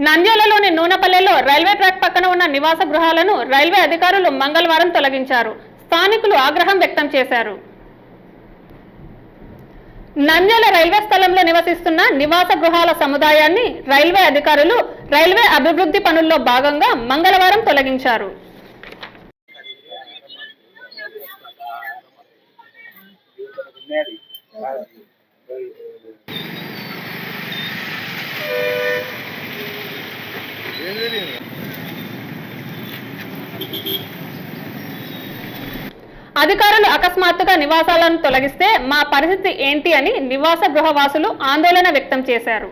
నంద్యాలలోని నూనెపల్లెలో railway track పక్కన ఉన్న నివాస గృహాలను రైల్వే అధికారులు మంగళవారం తొలగించారు. స్థానికులు ఆగ్రహం వ్యక్తం చేశారు. నంద్యాల రైల్వే స్థలంలో నివసిస్తున్న నివాస గృహాల సముదాయాన్ని రైల్వే అధికారులు రైల్వే అభివృద్ధి పనుల్లో భాగంగా మంగళవారం తొలగించారు. అధికారులు అకస్మాత్తుగా నివాసాలను తొలగిస్తే మా పరిస్థితి ఏంటి అని నివాస గృహవాసులు ఆందోళన వ్యక్తం చేశారు.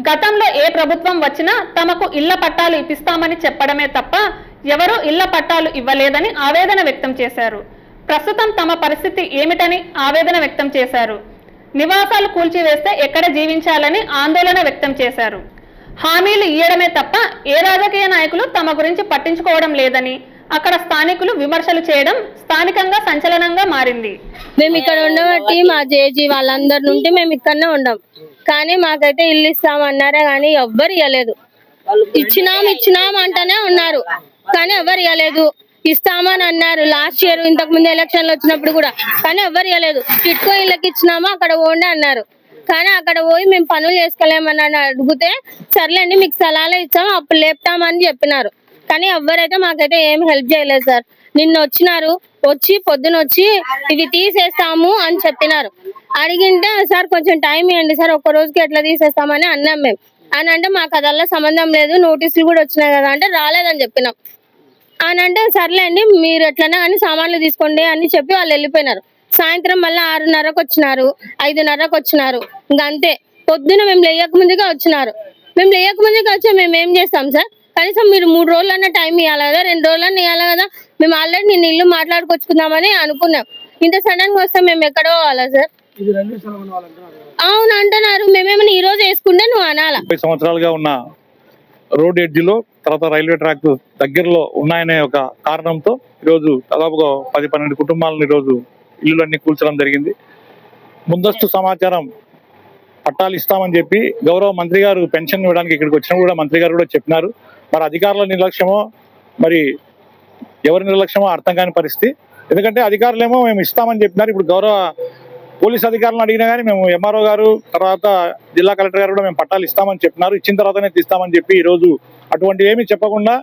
గతంలో ఏ ప్రభుత్వం వచ్చినా తమకు ఇళ్ల పట్టాలు ఇప్పిస్తామని చెప్పడమే తప్ప ఎవరూ ఇళ్ల పట్టాలు ఇవ్వలేదని ఆవేదన వ్యక్తం చేశారు. ప్రస్తుతం తమ పరిస్థితి ఏమిటని ఆవేదన వ్యక్తం చేశారు. నివాసాలు కూల్చివేస్తే ఎక్కడ జీవించాలని ఆందోళన వ్యక్తం చేశారు. హామీలు ఇయ్యడమే తప్ప ఏ రాజకీయ నాయకులు తమ గురించి పట్టించుకోవడం లేదని అక్కడ స్థానికులు విమర్శలు చేయడం స్థానికంగా సంచలనంగా మారింది. మేము ఇక్కడ ఉండబట్టి మా జేజీ వాళ్ళందరి నుండి మేము ఇక్కడనే ఉండం. కానీ మాకైతే ఇల్లు ఇస్తామన్నారే కానీ ఎవ్వరు ఇవ్వలేదు. ఇచ్చినాం అంటేనే ఉన్నారు కానీ ఎవరు ఇవ్వలేదు. ఇస్తామని అన్నారు లాస్ట్ ఇయర్ ఇంతకు ముందు ఎలక్షన్లు వచ్చినప్పుడు కూడా, కానీ ఎవరు ఇవ్వలేదు. టిట్కో ఇళ్ళకి ఇచ్చినామా అక్కడ పోండి అన్నారు. కానీ అక్కడ పోయి మేము పనులు చేసుకోలేమని అడిగితే సర్లేండి మీకు స్థలాలు ఇచ్చాము అప్పుడు లేపుతామని చెప్పినారు. కానీ ఎవరైతే మాకైతే ఏం హెల్ప్ చేయలేదు సార్. నిన్న వచ్చినారు, వచ్చి పొద్దున వచ్చి ఇవి తీసేస్తాము అని చెప్పినారు. అడిగింటే సార్ కొంచెం టైం ఇవ్వండి సార్, ఒక్క రోజుకి ఎట్లా తీసేస్తామని అన్నాం మేము. అని అంటే మాకు అదల్లా సంబంధం లేదు, నోటీసులు కూడా వచ్చినాయి కదా అంటే రాలేదని చెప్పినాం. అని అంటే సర్లేండి మీరు ఎట్లన్నా కానీ సామాన్లు తీసుకోండి అని చెప్పి వాళ్ళు వెళ్ళిపోయినారు. సాయంత్రం మళ్ళీ 6:30కు వచ్చినారు, 5:30కు వచ్చినారు. ఇంకా అంతే. పొద్దున మేము లేయక ముందుగా వచ్చినారు. మేము లేయక ముందుగా వచ్చి మేము ఏం చేస్తాం సార్? కనీసం మీరు 3 రోజులన్నా టైం ఇవ్వాలి కదా, 2 రోజులన్నా ఇవ్వాలి కదా. మేము ఆల్రెడీ నిన్న ఇల్లు మాట్లాడుకొచ్చుకుందామని అనుకున్నాం. ఇంత సడన్ గా వస్తే మేము ఎక్కడ పోవాలా సార్? అవును అంటున్నారు. మేమేమైనా ఈ రోజు వేసుకుంటే నువ్వు అనాలా? 50 సంవత్సరాలుగా ఉన్న రోడ్ ఎడ్జిలో తర్వాత రైల్వే ట్రాక్ దగ్గరలో ఉన్నాయనే ఒక కారణంతో ఈరోజు దాదాపుగా 10-12 కుటుంబాలను ఈరోజు ఇల్లులన్నీ కూల్చడం జరిగింది. ముందస్తు సమాచారం పట్టాలు ఇస్తామని చెప్పి గౌరవ మంత్రి గారు పెన్షన్ ఇవ్వడానికి ఇక్కడికి వచ్చినప్పుడు కూడా మంత్రి గారు కూడా చెప్పినారు. మరి అధికారుల నిర్లక్ష్యమో మరి ఎవరి నిర్లక్ష్యమో అర్థం కాని పరిస్థితి. ఎందుకంటే అధికారులేమో మేము ఇస్తామని చెప్పినారు. ఇప్పుడు గౌరవ పోలీస్ అధికారులను అడిగినా కానీ మేము ఎంఆర్ఓ గారు తర్వాత జిల్లా కలెక్టర్ గారు కూడా మేము పట్టాలు ఇస్తామని చెప్పినారు. ఇచ్చిన తర్వాతనే తీస్తామని చెప్పి ఈరోజు అటువంటి ఏమీ చెప్పకుండా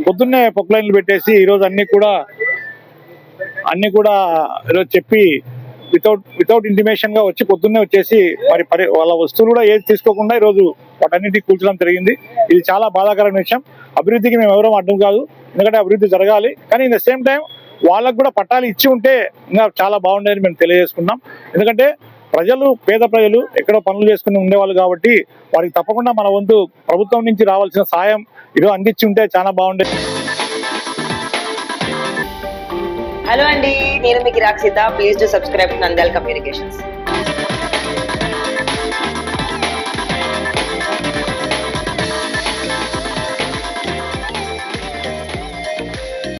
పొద్దున్నే పొక్లైన్లు పెట్టేసి ఈరోజు అన్ని కూడా ఈరోజు చెప్పి వితౌట్ ఇంటిమేషన్ గా వచ్చి పొద్దున్నే వచ్చేసి మరి వాళ్ళ వస్తువులు కూడా ఏది తీసుకోకుండా ఈరోజు వాటన్నిటికి కూల్చడం జరిగింది. ఇది చాలా బాధాకరమైన విషయం. అభివృద్ధికి మేము ఎవరూ అడ్డం కాదు, ఎందుకంటే అభివృద్ధి జరగాలి. కానీ ఇన్ ద సేమ్ టైం వాళ్ళకు కూడా పట్టాలు ఇచ్చి ఉంటే ఇంకా చాలా బాగుండేదని మేము తెలియజేసుకున్నాం. ఎందుకంటే పేద ప్రజలు ఎక్కడో పనులు చేసుకుని ఉండేవాళ్ళు కాబట్టి వారికి తప్పకుండా మన వంతు ప్రభుత్వం నుంచి రావాల్సిన సాయం ఈరోజు అందించి ఉంటే చాలా బాగుండేది. హలో అండి, నేను మీకు Rakshitha. Please do subscribe to Nandyal communications.